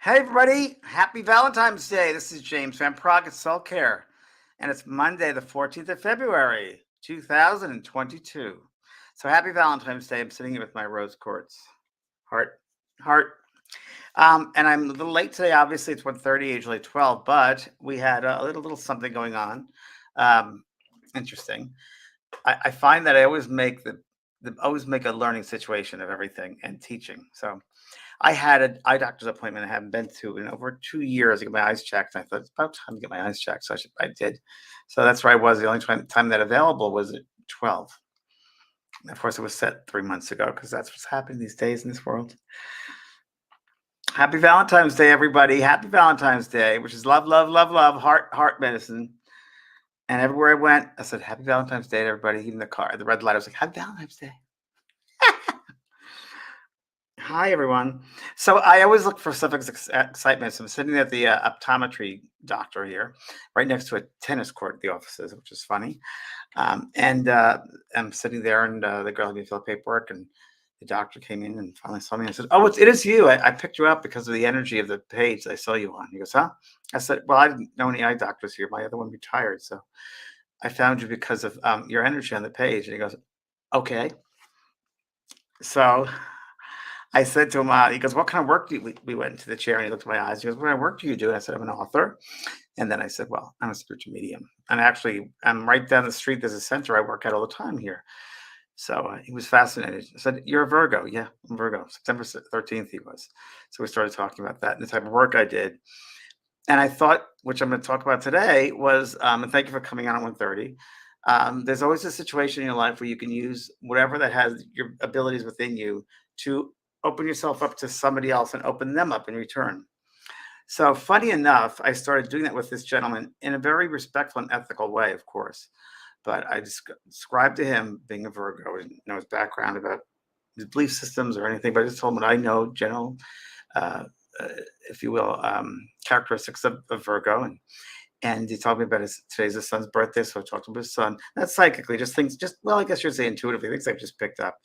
Hey everybody, happy Valentine's Day. This is James Van Prague at SoulCARE, and it's Monday, the 14th of February, 2022. So happy Valentine's Day. I'm sitting here with my rose quartz. Heart, heart. And I'm a little late today. Obviously, it's 1:30, usually 12, but we had a little something going on. Um, Interesting. I find that I always make always make a learning situation of everything and teaching. So I had an eye doctor's appointment I haven't been to in over 2 years to get my eyes checked. And I thought it's about time to get my eyes checked. So I did. So that's where I was. The only time that available was at 12. And of course, it was set 3 months ago because that's what's happening these days in this world. Happy Valentine's Day, everybody. Happy Valentine's Day, which is love, love, love, love, heart medicine. And everywhere I went, I said, Happy Valentine's Day to everybody. Even the car, the red light, I was like, Happy Valentine's Day. Hi, everyone. So I always look for stuff excitement. So I'm sitting at the optometry doctor here, right next to a tennis court at the offices, which is funny. And I'm sitting there, and the girl had me fill out paperwork, and the doctor came in and finally saw me and said, "Oh, it is you. I picked you up because of the energy of the page I saw you on." He goes, "Huh?" I said, "Well, I didn't know any eye doctors here. My other one retired, so I found you because of your energy on the page." And he goes, "Okay." So I said to him, he goes, "What kind of work do you?" We went into the chair and he looked at my eyes. He goes, "What kind of work do you do?" And I said, "I'm an author." And then I said, "Well, I'm a spiritual medium. And actually, I'm right down the street. There's a center I work at all the time here." So he was fascinated. I said, "You're a Virgo." "Yeah, I'm Virgo." September 13th he was. So we started talking about that and the type of work I did. And I thought, which I'm going to talk about today, was, and thank you for coming on at 1:30. There's always a situation in your life where you can use whatever that has your abilities within you to open yourself up to somebody else and open them up in return. So, funny enough, I started doing that with this gentleman in a very respectful and ethical way, of course. But I described to him, being a Virgo, I didn't know his background about his belief systems or anything, but I just told him what I know, general, uh, uh, if you will, characteristics of Virgo. And he told me about today's his son's birthday, so I talked about his son. Not psychically, just things, well, I guess you'd say intuitively, things I've just picked up.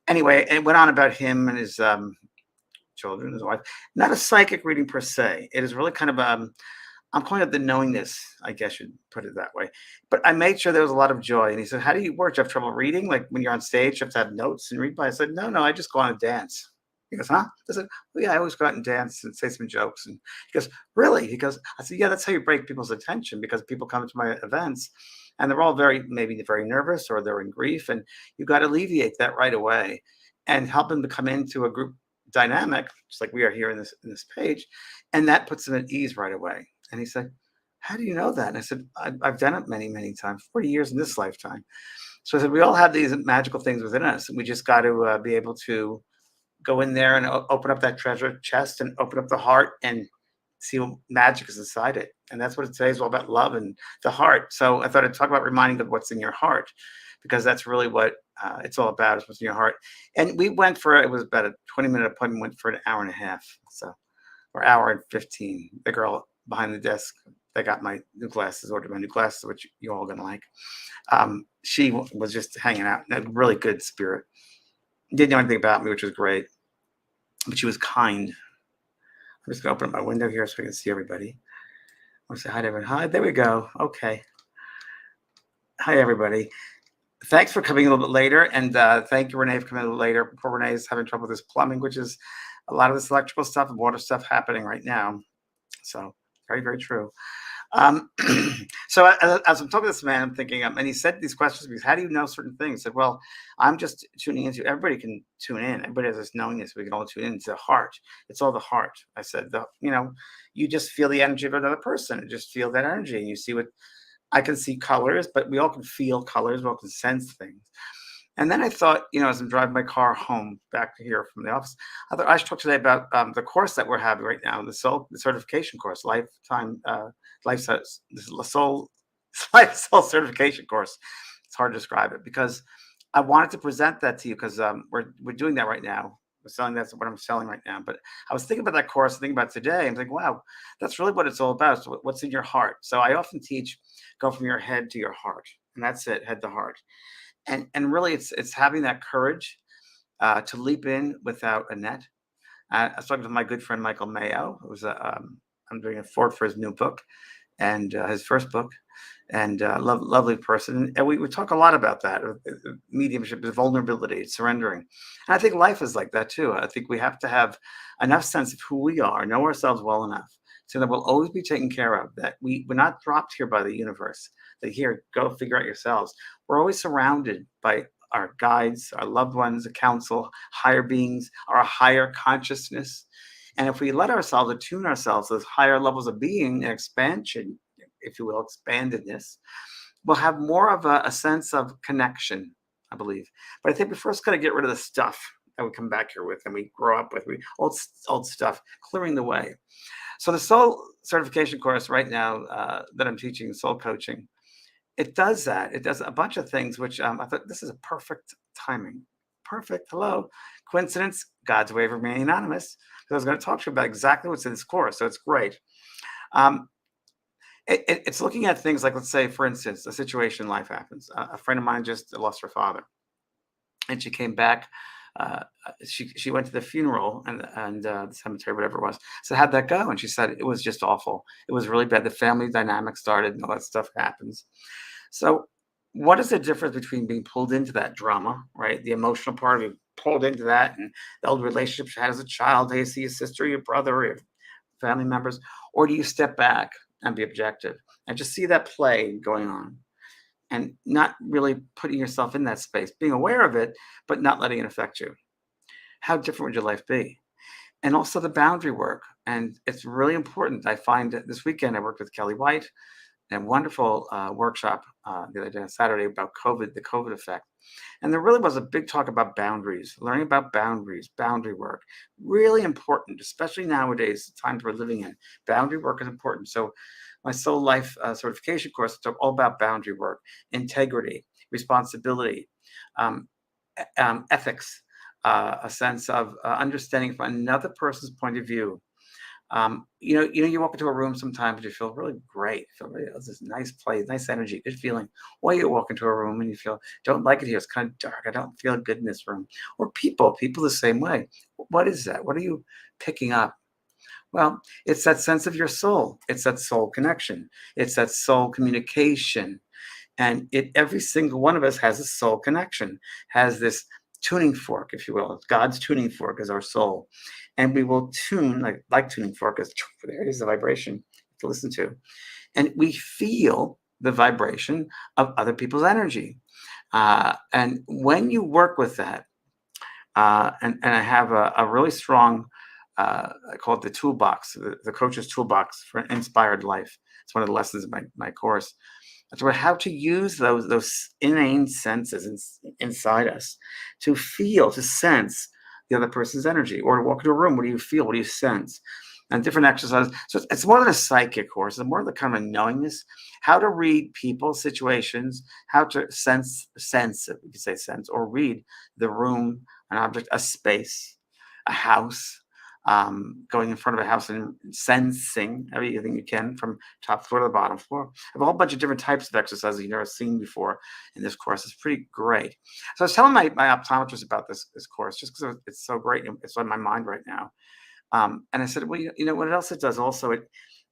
Anyway, it went on about him and his children, his wife. Not a psychic reading per se. It is really kind of I'm calling it the knowingness, I guess you'd put it that way. But I made sure there was a lot of joy. And he said, "How do you work? Do you have trouble reading? Like when you're on stage, you have to have notes and read by?" I said, "No, no, I just go on and dance." He goes, "Huh?" I said, "Well, yeah, I always go out and dance and say some jokes." And he goes, "Really?" He goes, I said, "Yeah, that's how you break people's attention because people come to my events and they're all maybe very nervous or they're in grief. And you got to alleviate that right away and help them to come into a group dynamic, just like we are here in this page. And that puts them at ease right away." And he said, "How do you know that?" And I said, I've done it many, many times, 40 years in this lifetime. So I said, we all have these magical things within us. And we just got to be able to go in there and open up that treasure chest and open up the heart and see what magic is inside it. And that's what today is all about, love and the heart. So I thought I'd talk about reminding of what's in your heart, because that's really what it's all about, is what's in your heart. And we went it was about a 20-minute appointment, went for an hour and a half. So, or hour and 15. The girl behind the desk that got my new glasses, ordered my new glasses, which you're all gonna like. She was just hanging out in a really good spirit. Didn't know anything about me, which was great, but she was kind. I'm just gonna open up my window here so I can see everybody. I want to say hi to everyone. Hi, there we go. Okay. Hi, everybody. Thanks for coming a little bit later, and thank you, Renee, for coming a little later. Poor Renee is having trouble with this plumbing, which is a lot of this electrical stuff and water stuff happening right now. So very, very true. So as I'm talking to this man, I'm thinking, and he said these questions because how do you know certain things? I said, well, I'm just tuning into. Everybody can tune in. Everybody has this knowingness. We can all tune into the heart. It's all the heart. I said, you just feel the energy of another person and just feel that energy, and you see what I can see colors, but we all can feel colors. We all can sense things. And then I thought, as I'm driving my car home back to here from the office, I thought I should talk today about the course that we're having right now, the certification course, lifetime soul life soul certification course. It's hard to describe it because I wanted to present that to you because we're doing that right now. We're selling that's what I'm selling right now. But I was thinking about that course, thinking about today. I'm like, wow, that's really what it's all about. So what's in your heart? So I often teach go from your head to your heart, and that's it, head to heart. And really, it's having that courage to leap in without a net, I was talking to my good friend Michael Mayo, who's I'm doing a forward for his new book and his first book, and lovely person. And we talk a lot about that mediumship, is vulnerability, surrendering. And I think life is like that too. I think we have to have enough sense of who we are, know ourselves well enough, so that we'll always be taken care of. That we're not dropped here by the universe. That here, go figure out yourselves. We're always surrounded by our guides, our loved ones, a council, higher beings, our higher consciousness. And if we let ourselves attune ourselves to those higher levels of being and expansion, if you will, expandedness, we'll have more of a sense of connection, I believe. But I think we first got to get rid of the stuff that we come back here with and we grow up with, old stuff, clearing the way. So the soul certification course right now that I'm teaching, soul coaching, it does that. It does a bunch of things, which I thought this is a perfect timing. Perfect. Hello. Coincidence? God's way of remaining anonymous. So I was going to talk to you about exactly what's in this course. So it's great. Um, it's looking at things like, let's say, for instance, a situation in life happens. A friend of mine just lost her father, and she came back. She went to the funeral and the cemetery, whatever it was. So how'd that go? And she said it was just awful. It was really bad. The family dynamic started, and all that stuff happens. So, what is the difference between being pulled into that drama, right? The emotional part of you pulled into that, and the old relationship you had as a child. Hey, you see your sister, your brother, or your family members, or do you step back and be objective and just see that play going on? And not really putting yourself in that space, being aware of it, but not letting it affect you. How different would your life be? And also the boundary work. And it's really important. I find that this weekend I worked with Kelly White and a wonderful workshop the other day on Saturday about COVID, the COVID effect. And there really was a big talk about boundaries, learning about boundaries, boundary work, really important, especially nowadays, the times we're living in. Boundary work is important. So my Soul Life certification course talk all about boundary work, integrity, responsibility, um, ethics, a sense of understanding from another person's point of view. You walk into a room sometimes you feel really great. You feel really, oh, this nice place, nice energy, good feeling. Or you walk into a room and you feel, don't like it here. It's kind of dark. I don't feel good in this room. Or people the same way. What is that? What are you picking up? Well, it's that sense of your soul. It's that soul connection. It's that soul communication. And every single one of us has a soul connection, has this tuning fork, if you will. God's tuning fork is our soul. And we will tune, like tuning fork is, there is the vibration to listen to. And we feel the vibration of other people's energy. And when you work with that, and I have a really strong, I call it the toolbox, the coach's toolbox for inspired life. It's one of the lessons of my course. It's about how to use those inane senses inside us to feel, to sense the other person's energy, or to walk into a room. What do you feel? What do you sense? And different exercises. So it's more than a psychic course. It's more the kind of knowingness, how to read people, situations, how to sense, you could say sense, or read the room, an object, a space, a house, going in front of a house and sensing everything you can from top floor to the bottom floor. I have a whole bunch of different types of exercises you've never seen before in this course. It's pretty great. So I was telling my optometrist about this course just because it's so great. And it's on my mind right now. And I said, well, what else it does also,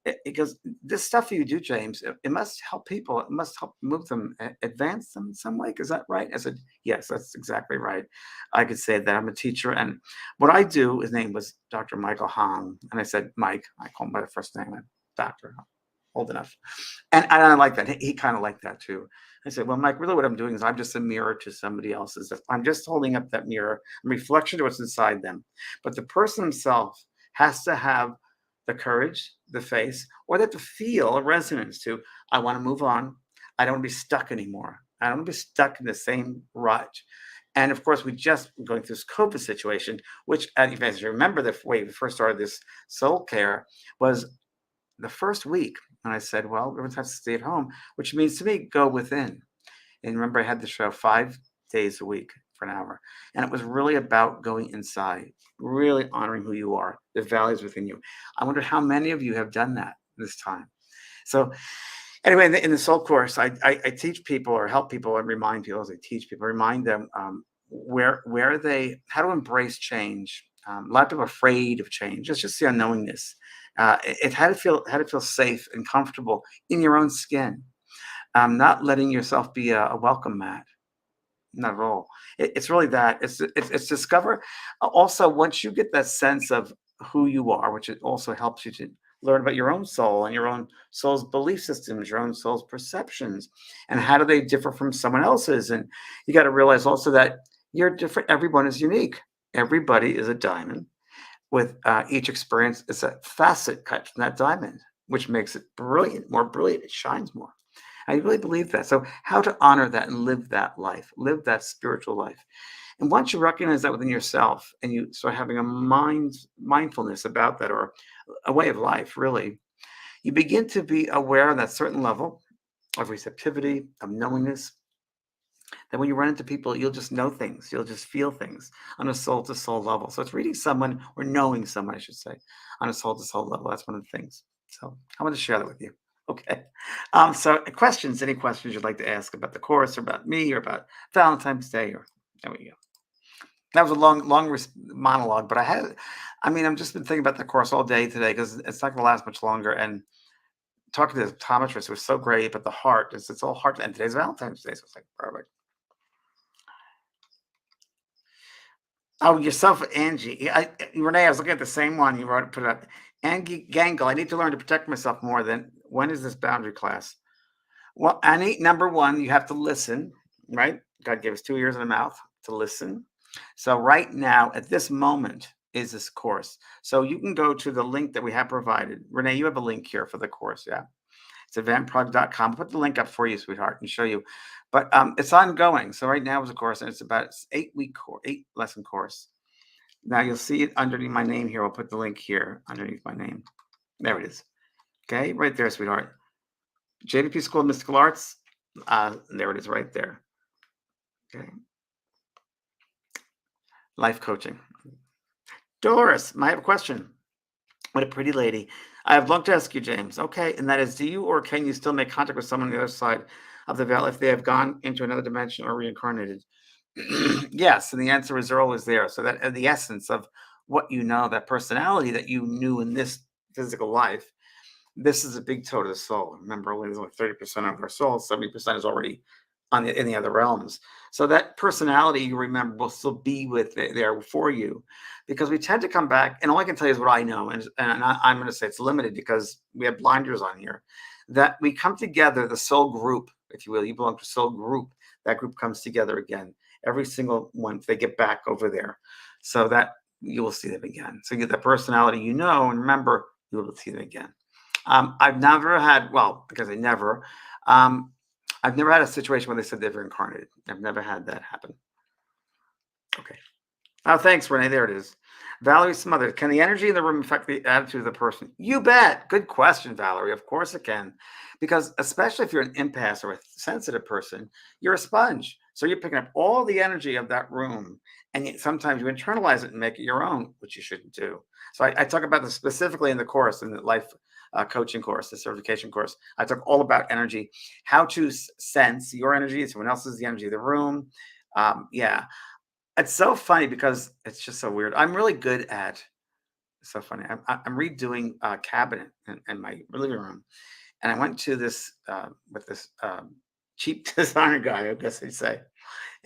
it goes, this stuff you do, James, it must help people. It must help move them, advance them in some way. Is that right? I said, yes, that's exactly right. I could say that I'm a teacher. And what I do, his name was Dr. Michael Hahn. And I said, Mike, I call him by the first name, Doctor, old enough. And I like that. He kind of liked that too. I said, well, Mike, really what I'm doing is I'm just a mirror to somebody else's. I'm just holding up that mirror, a reflection to what's inside them. But the person himself has to have the courage, the face, or they have to feel a resonance to, I want to move on. I don't want to be stuck anymore. I don't want to be stuck in the same rut. And of course, we just going through this COVID situation, which, as you remember, the way we first started this SoulCARE was the first week. And I said, well, everyone has to stay at home, which means to me, go within. And remember, I had the show 5 days a week for an hour. And it was really about going inside, really honoring who you are, the values within you. I wonder how many of you have done that this time. So anyway, in the Soul course, I teach people or help people and remind people as I teach people, remind them how to embrace change A lot of people are afraid of change. It's just the unknowingness. It had to feel safe and comfortable in your own skin. Not letting yourself be a welcome mat. Not at all. It's really that. It's discover. Also, once you get that sense of who you are, which it also helps you to learn about your own soul and your own soul's belief systems, your own soul's perceptions, and how do they differ from someone else's. And you got to realize also that you're different. Everyone is unique. Everybody is a diamond. With each experience, it's a facet cut from that diamond, which makes it brilliant, more brilliant. It shines more. I really believe that. So, how to honor that and live that life, live that spiritual life. And once you recognize that within yourself and you start having a mindfulness about that or a way of life, really, you begin to be aware on that certain level of receptivity, of knowingness, that when you run into people, you'll just know things, you'll just feel things on a soul to soul level. So it's reading someone or knowing someone, I should say, on a soul to soul level. That's one of the things. So I want to share that with you. Okay. So questions, any questions you'd like to ask about the course or about me or about Valentine's Day or there we go. That was a long monologue, but I've just been thinking about the course all day today because it's not going to last much longer. And talking to the optometrist was so great, but the heart it's all heart. And today's Valentine's Day, so it's like perfect. Oh, yourself, Angie. Renee, I was looking at the same one you wrote, put it up. Angie Gangle, I need to learn to protect myself more than when is this boundary class? Well, Annie, number one, you have to listen, right? God gave us 2 ears and a mouth to listen. So right now, at this moment, is this course. So you can go to the link that we have provided. Renee, you have a link here for the course, yeah? It's eventprog.com. I'll put the link up for you, sweetheart, and show you. But it's ongoing. So right now is a course, and it's about 8-week course, 8-lesson course. Now you'll see it underneath my name here. I'll put the link here underneath my name. There it is. Okay, right there, sweetheart. JVP School of Mystical Arts. There it is right there. Okay. Life coaching. Doris, I have a question. What a pretty lady. I have love to ask you, James. Okay, and that is, do you or can you still make contact with someone on the other side of the veil if they have gone into another dimension or reincarnated? Yes, and the answer is they're always there. So that the essence of what you know, that personality that you knew in this physical life, this is a big toe to the soul. Remember, only 30% of our soul, 70% is already in the other realms. So that personality you remember will still be there for you, because we tend to come back. And all I can tell you is what I know, and I'm going to say it's limited because we have blinders on here. That we come together, the soul group, if you will. You belong to soul group. That group comes together again. Every single one, they get back over there, so that you will see them again. So you get the personality, and remember, you will see them again. I've never had, well, because I never, I've never had a situation where they said they've reincarnated. I've never had that happen. Okay. Oh, thanks, Renee. There it is. Valerie Smothers. Can the energy in the room affect the attitude of the person? You bet. Good question, Valerie. Of course it can. Because especially if you're an empath or a sensitive person, you're a sponge. So you're picking up all the energy of that room. And sometimes you internalize it and make it your own, which you shouldn't do. So I talk about this specifically in the course, in the life coaching course, the certification course. I talk all about energy, how to sense your energy, someone else's, the energy of the room. Yeah. It's so funny because it's just so weird. I'm really good at, it's so funny. I'm redoing a cabinet in my living room. And I went to this, with this cheap designer guy, I guess they'd say.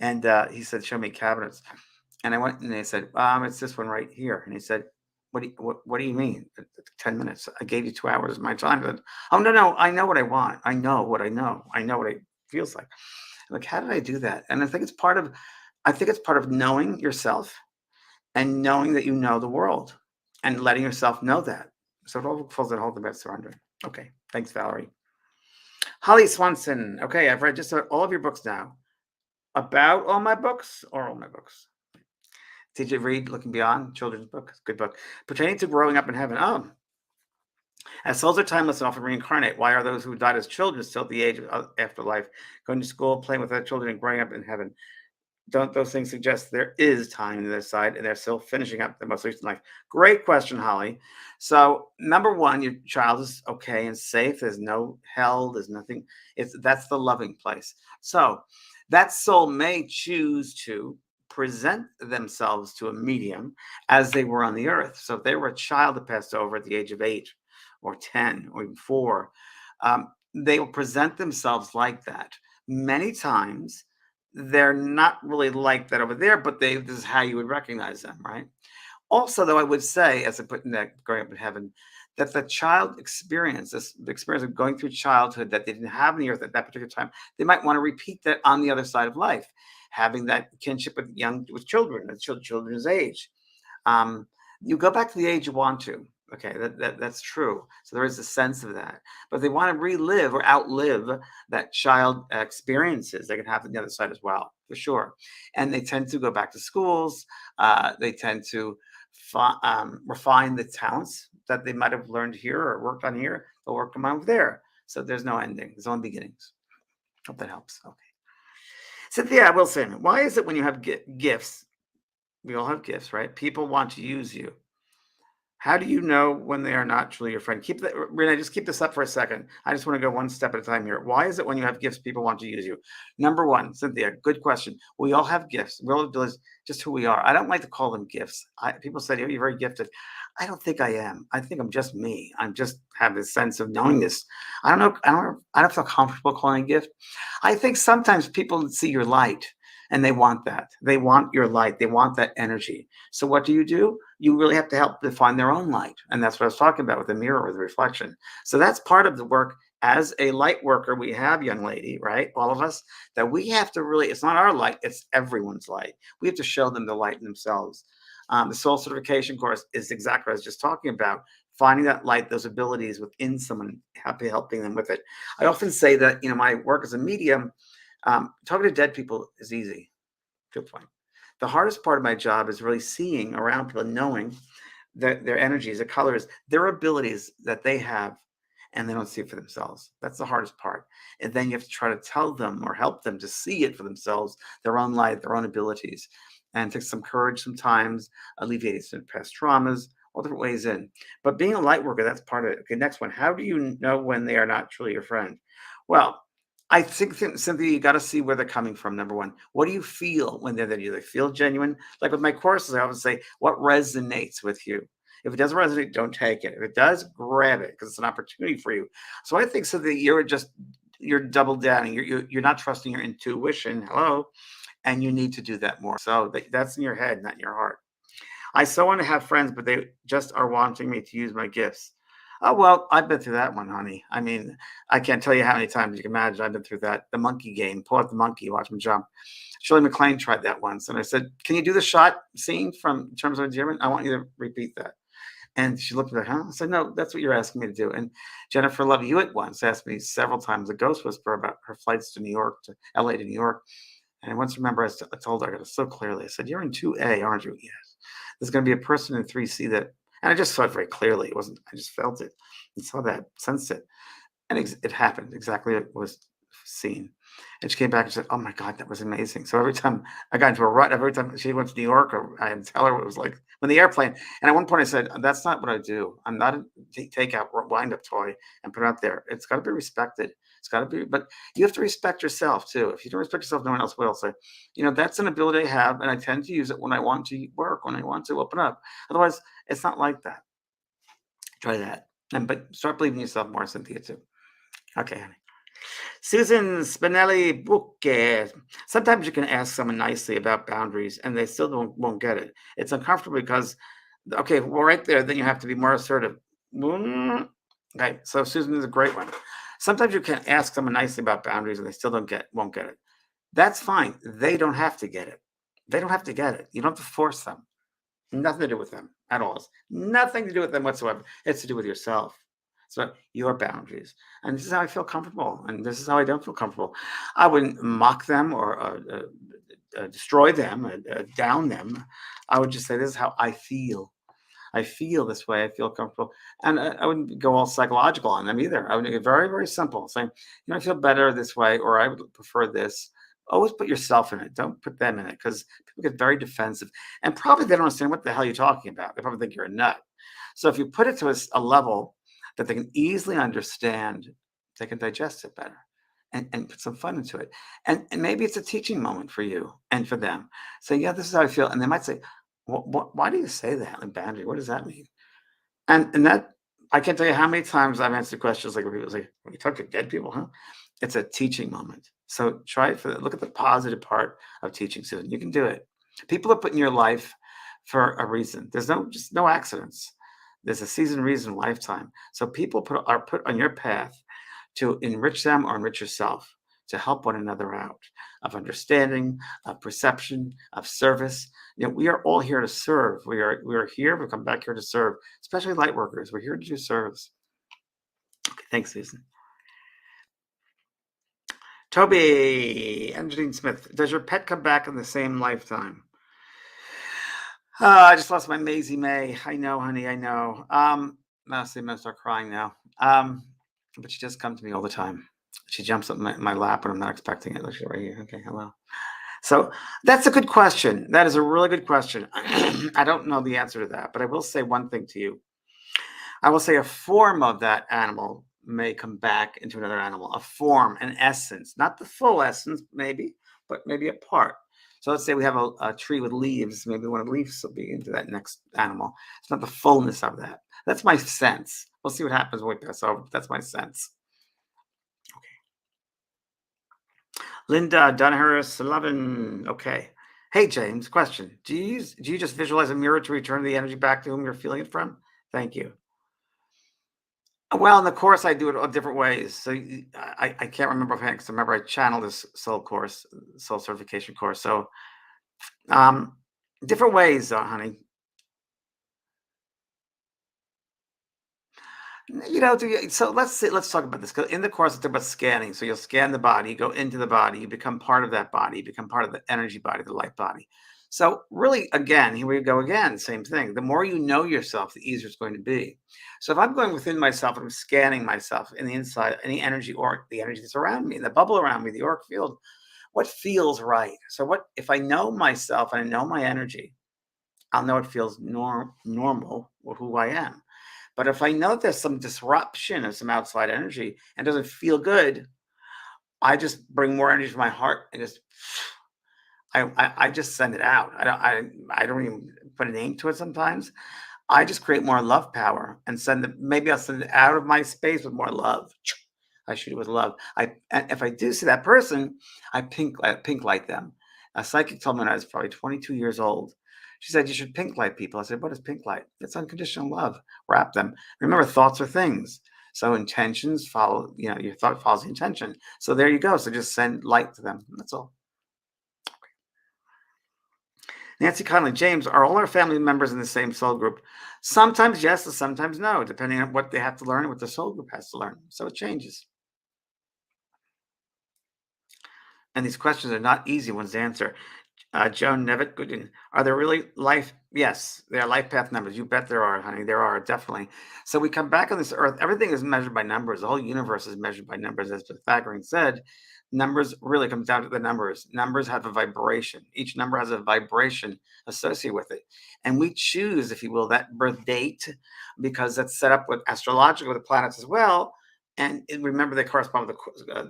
And he said, show me cabinets. And I went and they said, it's this one right here. And he said, what do you mean? 10 minutes. I gave you 2 hours of my time. But, oh, no. I know what I want. I know what I know. I know what it feels like. Like, how did I do that? And I think it's part of knowing yourself and knowing that you know the world and letting yourself know that. So it all falls in hold about surrender. Okay. Thanks, Valerie. Holly Swanson. Okay. I've read just about all of your books now. About all my books or all my books? TJ Reid, Looking Beyond, children's book. Good book. Pertaining to growing up in heaven. Oh. As souls are timeless and often reincarnate, why are those who died as children still at the age of afterlife, going to school, playing with their children, and growing up in heaven? Don't those things suggest there is time on the other side and they're still finishing up the most recent life? Great question, Holly. So number one, your child is okay and safe. There's no hell. There's nothing. That's the loving place. So that soul may choose to present themselves to a medium as they were on the earth. So if they were a child that passed over at the age of 8 or 10 or even 4, they will present themselves like that. Many times they're not really like that over there, but this is how you would recognize them, right? Also, though, I would say, as I put in that growing up in heaven, that the child experience, the experience of going through childhood that they didn't have on the earth at that particular time, they might want to repeat that on the other side of life, having that kinship with children, at children's age. Um, you go back to the age you want to. Okay, that's true. So there is a sense of that. But they want to relive or outlive that child experiences. They can have on the other side as well, for sure. And they tend to go back to schools. They tend to refine the talents that they might have learned here or worked on here. They'll work them over there. So there's no ending. There's only beginnings. Hope that helps. Okay. Cynthia, I will say, why is it when you have gifts, we all have gifts, right? People want to use you. How do you know when they are not truly your friend? Keep that, Renee, just keep this up for a second. I just want to go one step at a time here. Why is it when you have gifts, people want to use you? Number one, Cynthia, good question. We all have gifts. We all have just who we are. I don't like to call them gifts. People say, oh, you're very gifted. I don't think I am. I think I'm just me. I'm just have this sense of knowing this. I don't know. I don't feel comfortable calling a gift. I think sometimes people see your light and they want that. They want your light. They want that energy. So what do? You really have to help them find their own light. And that's what I was talking about with the mirror or the reflection. So that's part of the work as a light worker. We have, young lady, right? All of us, that we have to really, it's not our light, it's everyone's light. We have to show them the light in themselves. The soul certification course is exactly what I was just talking about. Finding that light, those abilities within someone, helping them with it. I often say that, my work as a medium, talking to dead people is easy. Good point. The hardest part of my job is really seeing around people and knowing that their energies, their colors, their abilities that they have, and they don't see it for themselves. That's the hardest part. And then you have to try to tell them or help them to see it for themselves, their own light, their own abilities. And it takes some courage sometimes, alleviating some past traumas, all different ways in. But being a light worker, that's part of it. Okay, next one. How do you know when they are not truly your friend? Well, I think, Cynthia, you got to see where they're coming from. Number one, what do you feel when they're there? Do you feel genuine? Like with my courses, I often say, what resonates with you? If it doesn't resonate, don't take it. If it does, grab it because it's an opportunity for you. So I think, Cynthia, you're double downing. You're not trusting your intuition. Hello, and you need to do that more. So that's in your head, not in your heart. I so want to have friends, but they just are wanting me to use my gifts. Oh, well, I've been through that one, honey. I mean, I can't tell you how many times you can imagine I've been through that. The monkey game, pull out the monkey, watch him jump. Shirley MacLaine tried that once. And I said, can you do the shot scene from Terms of Endearment? I want you to repeat that. And she looked at me like, huh? I said, no, that's what you're asking me to do. And Jennifer Love Hewitt once asked me several times, a ghost whisperer, about her flights to New York, to LA to New York. And I once remember I told her so clearly, I said, you're in 2A, aren't you? Yes. There's going to be a person in 3C that, and I just saw it very clearly. It wasn't, I just felt it and saw that, sensed it. And it happened exactly as it was seen. And she came back and said, oh my God, that was amazing. So every time I got into a rut, every time she went to New York, or I had to tell her what it was like when the airplane. And at one point I said, that's not what I do. I'm not a take out wind up toy and put it out there. It's got to be respected. It's got to be, but you have to respect yourself too. If you don't respect yourself, no one else will. So, that's an ability I have, and I tend to use it when I want to work, when I want to open up. Otherwise, it's not like that. Try that. But start believing in yourself more, Cynthia, too. Okay, honey. Susan Spinelli Bucche. Sometimes you can ask someone nicely about boundaries and they still won't get it. It's uncomfortable because, okay, well, right there, then you have to be more assertive. Okay, so Susan is a great one. Sometimes you can ask someone nicely about boundaries and they still won't get it. That's fine. They don't have to get it. They don't have to get it. You don't have to force them. Nothing to do with them at all. It's nothing to do with them whatsoever. It's to do with yourself. So your boundaries. And this is how I feel comfortable. And this is how I don't feel comfortable. I wouldn't mock them or destroy them, down them. I would just say, this is how I feel. I feel this way. I feel comfortable. And I wouldn't go all psychological on them either. I would make it very, very simple. Saying, I feel better this way, or I would prefer this. Always put yourself in it. Don't put them in it, because people get very defensive. And probably they don't understand what the hell you're talking about. They probably think you're a nut. So if you put it to a level that they can easily understand, they can digest it better. and put some fun into it. And maybe it's a teaching moment for you and for them. Say, yeah, this is how I feel. And they might say, why do you say that? Like boundary, what does that mean? And that I can't tell you how many times I've answered questions like where people say, "When you talk to dead people, huh?" It's a teaching moment. So try it look at the positive part of teaching, Susan. You can do it. People are put in your life for a reason. There's just no accidents. There's a season, reason, lifetime. So people are put on your path to enrich them or enrich yourself, to help one another out of understanding, of perception, of service. We are all here to serve. We are here. We come back here to serve, especially light workers. We're here to do service. Okay, thanks, Susan. Toby, Angeline Smith, does your pet come back in the same lifetime? I just lost my Maisie May. I know, honey. I know. Honestly, I'm gonna start crying now. But she does come to me all the time. She jumps up my lap when I'm not expecting it. Look, she's right here. Okay, hello. So that's a good question. That is a really good question. I don't know the answer to that, but I will say one thing to you. I will say a form of that animal may come back into another animal, a form, an essence, not the full essence, maybe, but maybe a part. So let's say we have a tree with leaves. Maybe one of the leaves will be into that next animal. It's not the fullness of that. That's my sense. We'll see what happens when we pass over. That's my sense. Linda Dunharris, 11. Okay. Hey, James, question. Do you just visualize a mirror to return the energy back to whom you're feeling it from? Thank you. Well, in the course, I do it different ways. So I can't remember offhand because I remember I channeled this soul course, soul certification course. So um, different ways, honey. So let's talk about this. 'Cause in the course, it's about scanning. So you'll scan the body, you go into the body, you become part of that body, you become part of the energy body, the light body. So really, again, here we go again, same thing. The more you know yourself, the easier it's going to be. So if I'm going within myself and I'm scanning myself in the inside, any energy or the energy that's around me, the bubble around me, the auric field, what feels right? So what if I know myself and I know my energy, I'll know it feels normal with who I am. But if I know there's some disruption of some outside energy and doesn't feel good, I just bring more energy to my heart and just I just send it out. I don't even put a name to it sometimes. I just create more love power and send it. Maybe I'll send it out of my space with more love. I shoot it with love. And if I do see that person, I pink light them. A psychic told me when I was probably 22 years old. She said you should pink light people. I said, what is pink light? It's unconditional love. Wrap them. Remember, thoughts are things. So intentions follow. Your thought follows the intention. So there you go. So just send light to them. That's all. Nancy Conley, James, are all our family members in the same soul group? Sometimes yes, and sometimes no, depending on what they have to learn and what the soul group has to learn. So it changes. And these questions are not easy ones to answer. Joan Nevitt Goodin, are there really life? Yes, there are life path numbers. You bet there are, honey. There are, definitely. So we come back on this earth. Everything is measured by numbers. The whole universe is measured by numbers. As Pythagorean said, numbers really comes down to the numbers. Numbers have a vibration. Each number has a vibration associated with it. And we choose, if you will, that birth date because that's set up with astrological with the planets as well. And remember, they correspond with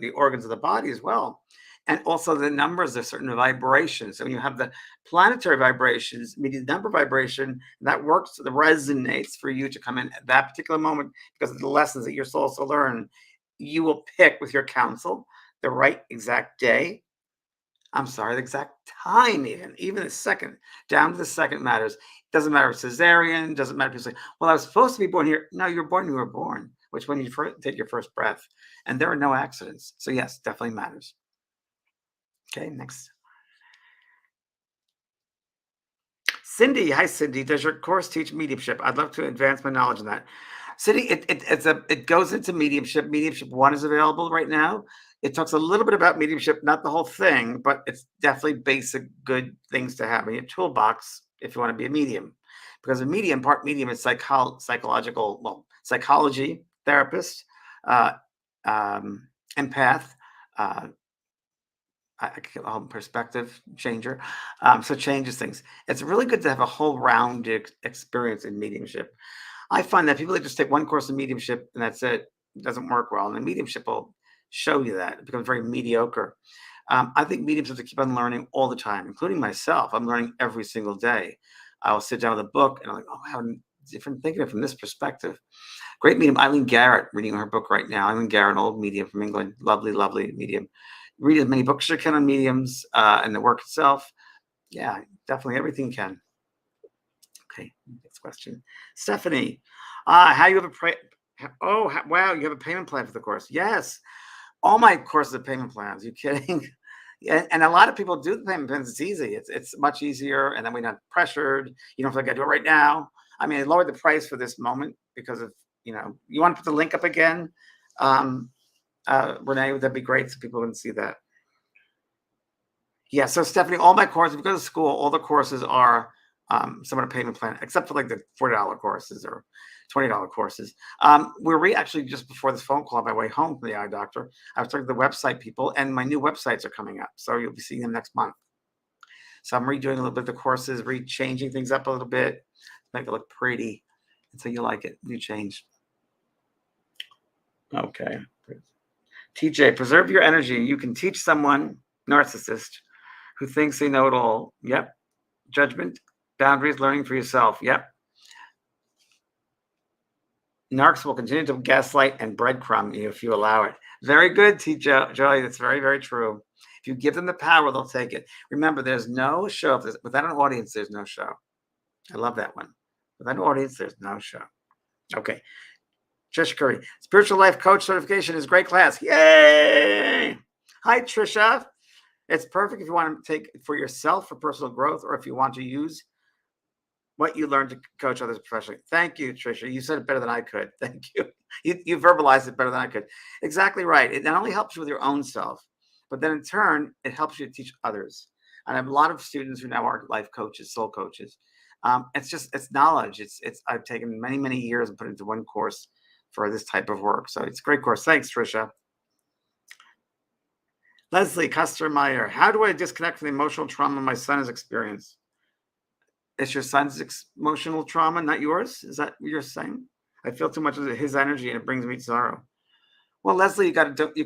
the organs of the body as well. And also the numbers are certain vibrations. So when you have the planetary vibrations, meaning the number vibration, that works, that resonates for you to come in at that particular moment because of the lessons that you're supposed to learn. You will pick with your counsel the right exact day. I'm sorry, the exact time, even the second, down to the second matters. Doesn't matter if it's cesarean, doesn't matter if you say, well, I was supposed to be born here. No, you're born, you were born, which when you take your first breath. And there are no accidents. So yes, definitely matters. Okay, next. Cindy, hi Cindy. Does your course teach mediumship? I'd love to advance my knowledge in that. Cindy, it goes into mediumship. Mediumship 1 is available right now. It talks a little bit about mediumship, not the whole thing, but it's definitely basic good things to have in your toolbox if you want to be a medium. Because a medium, part medium is psychological, psychology, therapist, uh, empath, uh, I perspective changer. So it changes things. It's really good to have a whole rounded experience in mediumship. I find that people that just take one course in mediumship and that's it doesn't work well. And the mediumship will show you that. It becomes very mediocre. I think mediums have to keep on learning all the time, including myself. I'm learning every single day. I'll sit down with a book and I'm like, oh, wow, I'm different thinking of it from this perspective. Great medium, Eileen Garrett, reading her book right now. Eileen Garrett, an old medium from England, lovely, lovely medium. Read as many books as you can on mediums and the work itself. Yeah, definitely everything can. Okay, next question. Stephanie, how you have wow, you have a payment plan for the course. Yes, all my courses are payment plans. You kidding? Yeah, and a lot of people do the payment plans. It's easy. It's much easier, and then we're not pressured. You don't feel like I do it right now. I mean, I lowered the price for this moment because of you want to put the link up again, Renee? That'd be great so people can see that. Yeah. So Stephanie, all my courses, if you go to school, all the courses are some of the payment plan, except for like the $40 courses or $20 courses. We're actually just before this phone call on my way home from the eye doctor. I was talking to the website people, and my new websites are coming up, so you'll be seeing them next month. So I'm redoing a little bit of the courses, changing things up a little bit, make it look pretty, and so you like it. New change. Okay. TJ, preserve your energy. You can teach someone, narcissist, who thinks they know it all. Yep. Judgment, boundaries, learning for yourself. Yep. Narcs will continue to gaslight and breadcrumb you if you allow it. Very good, TJ. Joy, that's very, very true. If you give them the power, they'll take it. Remember, there's no show. Without an audience, there's no show. I love that one. Without an audience, there's no show. Okay. Trisha Curry, spiritual life coach certification is great class. Yay! Hi, Trisha. It's perfect if you want to take it for yourself for personal growth, or if you want to use what you learned to coach others professionally. Thank you, Trisha. You said it better than I could. Thank you. You verbalized it better than I could. Exactly right. It not only helps you with your own self, but then in turn, it helps you to teach others. And I have a lot of students who now are life coaches, soul coaches. It's knowledge. I've taken many, many years and put it into one course for this type of work. So it's a great course. Thanks, Trisha. Leslie Custer-Meyer, how do I disconnect from the emotional trauma my son has experienced? It's your son's emotional trauma, not yours? Is that what you're saying? I feel too much of his energy and it brings me sorrow. Well, Leslie, you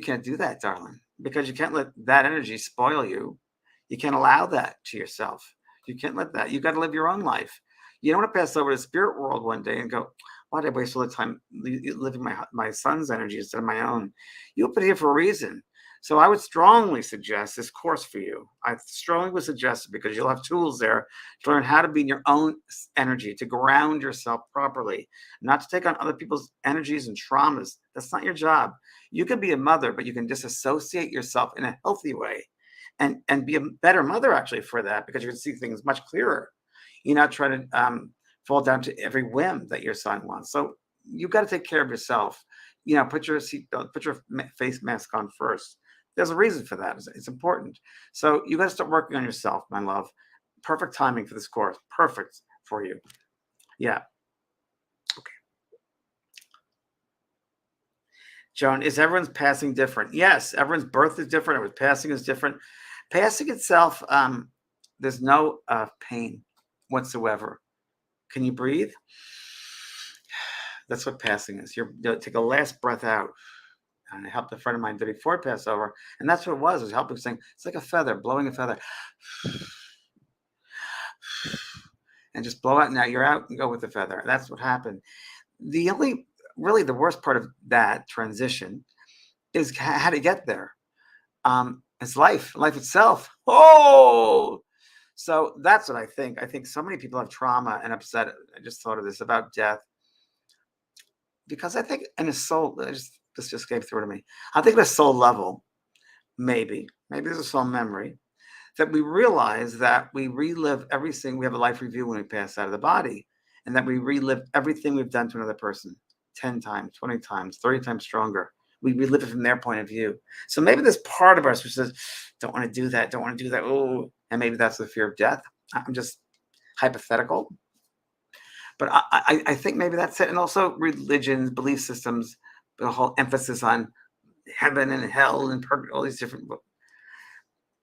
can't do that, darling, because you can't let that energy spoil you. You can't allow that to yourself. You can't let that. You got to live your own life. You don't want to pass over to the spirit world one day and go, why did I waste all the time living my son's energy instead of my own? You put it here for a reason. So I would strongly suggest this course for you. I strongly would suggest it because you'll have tools there to learn how to be in your own energy, to ground yourself properly, not to take on other people's energies and traumas. That's not your job. You can be a mother, but you can disassociate yourself in a healthy way and be a better mother actually for that, because you can see things much clearer. You're not trying to fall down to every whim that your son wants. So you've got to take care of yourself. Put your seatbelt, put your face mask on first. There's a reason for that. It's important. So you got to start working on yourself, my love. Perfect timing for this course. Perfect for you. Yeah. Okay. Joan, is everyone's passing different? Yes, everyone's birth is different. Everyone's passing is different. Passing itself, there's no pain whatsoever. Can you breathe? That's what passing is. You take a last breath out. And I helped a friend of mine do before it passed over. And that's what it was. It was helping, saying, it's like a feather, blowing a feather. And just blow out. Now you're out and go with the feather. That's what happened. Really the worst part of that transition is how to get there. It's life itself. Oh, so that's what I think. I think so many people have trauma and upset. I just thought of this about death. Because I think in a soul, this just came through to me. I think at a soul level, maybe there's a soul memory that we realize that we relive everything. We have a life review when we pass out of the body, and that we relive everything we've done to another person 10 times, 20 times, 30 times stronger. We relive it from their point of view. So maybe there's part of us which says, don't want to do that, don't want to do that. Oh, and maybe that's the fear of death. I'm just hypothetical. But I think maybe that's it. And also religions, belief systems, the whole emphasis on heaven and hell and purgatory, all these different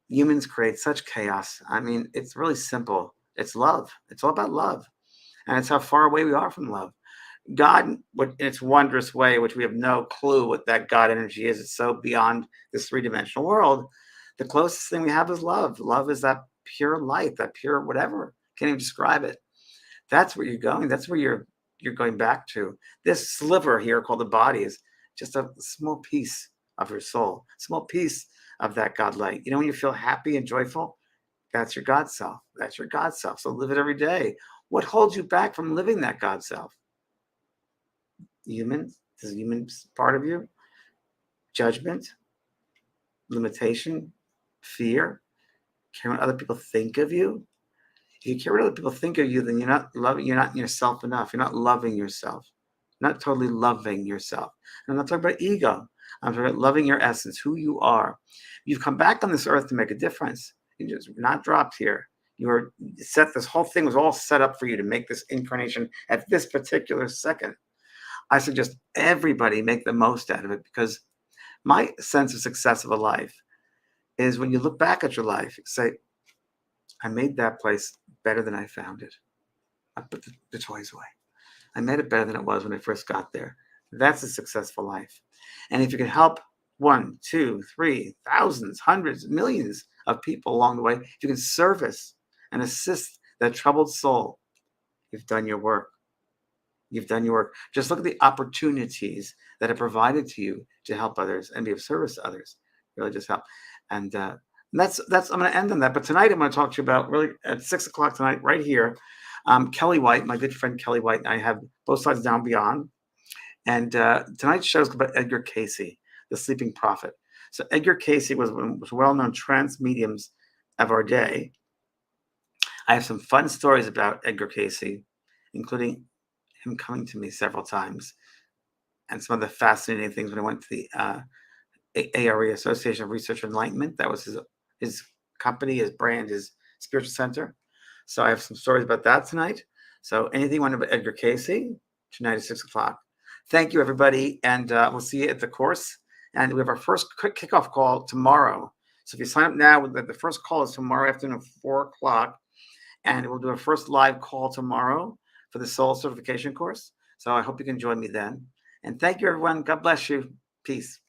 humans create such chaos. I mean, it's really simple. It's love. It's all about love. And it's how far away we are from love. God, in its wondrous way, which we have no clue what that God energy is, it's so beyond this three-dimensional world. The closest thing we have is love. Love is that pure light, that pure whatever. Can't even describe it. That's where you're going. That's where you're going back to. This sliver here called the body is just a small piece of your soul, small piece of that God light. You know, when you feel happy and joyful, that's your God self. That's your God self. So live it every day. What holds you back from living that God self? Humans? Is human part of you? Judgment? Limitation? Fear? Caring what other people think of you? If you care what other people think of you, then you're not yourself enough. You're not loving yourself. You're not totally loving yourself. And I'm not talking about ego. I'm talking about loving your essence, who you are. You've come back on this earth to make a difference. You're just not dropped here. You're set. This whole thing was all set up for you to make this incarnation at this particular second. I suggest everybody make the most out of it, because my sense of success of a life is when you look back at your life, say, I made that place better than I found it. I put the toys away. I made it better than it was when I first got there. That's a successful life. And if you can help one, two, three, thousands, hundreds, millions of people along the way, if you can service and assist that troubled soul, you've done your work. You've done your work. Just look at the opportunities that are provided to you to help others and be of service to others. Really just help. And that's I'm going to end on that. But tonight I'm going to talk to you about, really at 6 o'clock tonight, right here. Kelly White, my good friend Kelly White, and I have Both Sides Down Beyond. And tonight's show is about Edgar Cayce, the sleeping prophet. So Edgar Cayce was well-known trance mediums of our day. I have some fun stories about Edgar Cayce, including him coming to me several times, and some of the fascinating things when I went to the ARE, Association of Research and Enlightenment. That was his company, his brand, his spiritual center. So I have some stories about that tonight. So anything you want about Edgar Cayce, tonight at 6 o'clock. Thank you, everybody, and we'll see you at the course. And we have our first quick kickoff call tomorrow. So if you sign up now, the first call is tomorrow afternoon at 4 o'clock. And we'll do a first live call tomorrow for the Soul Certification course. So I hope you can join me then. And thank you, everyone. God bless you. Peace.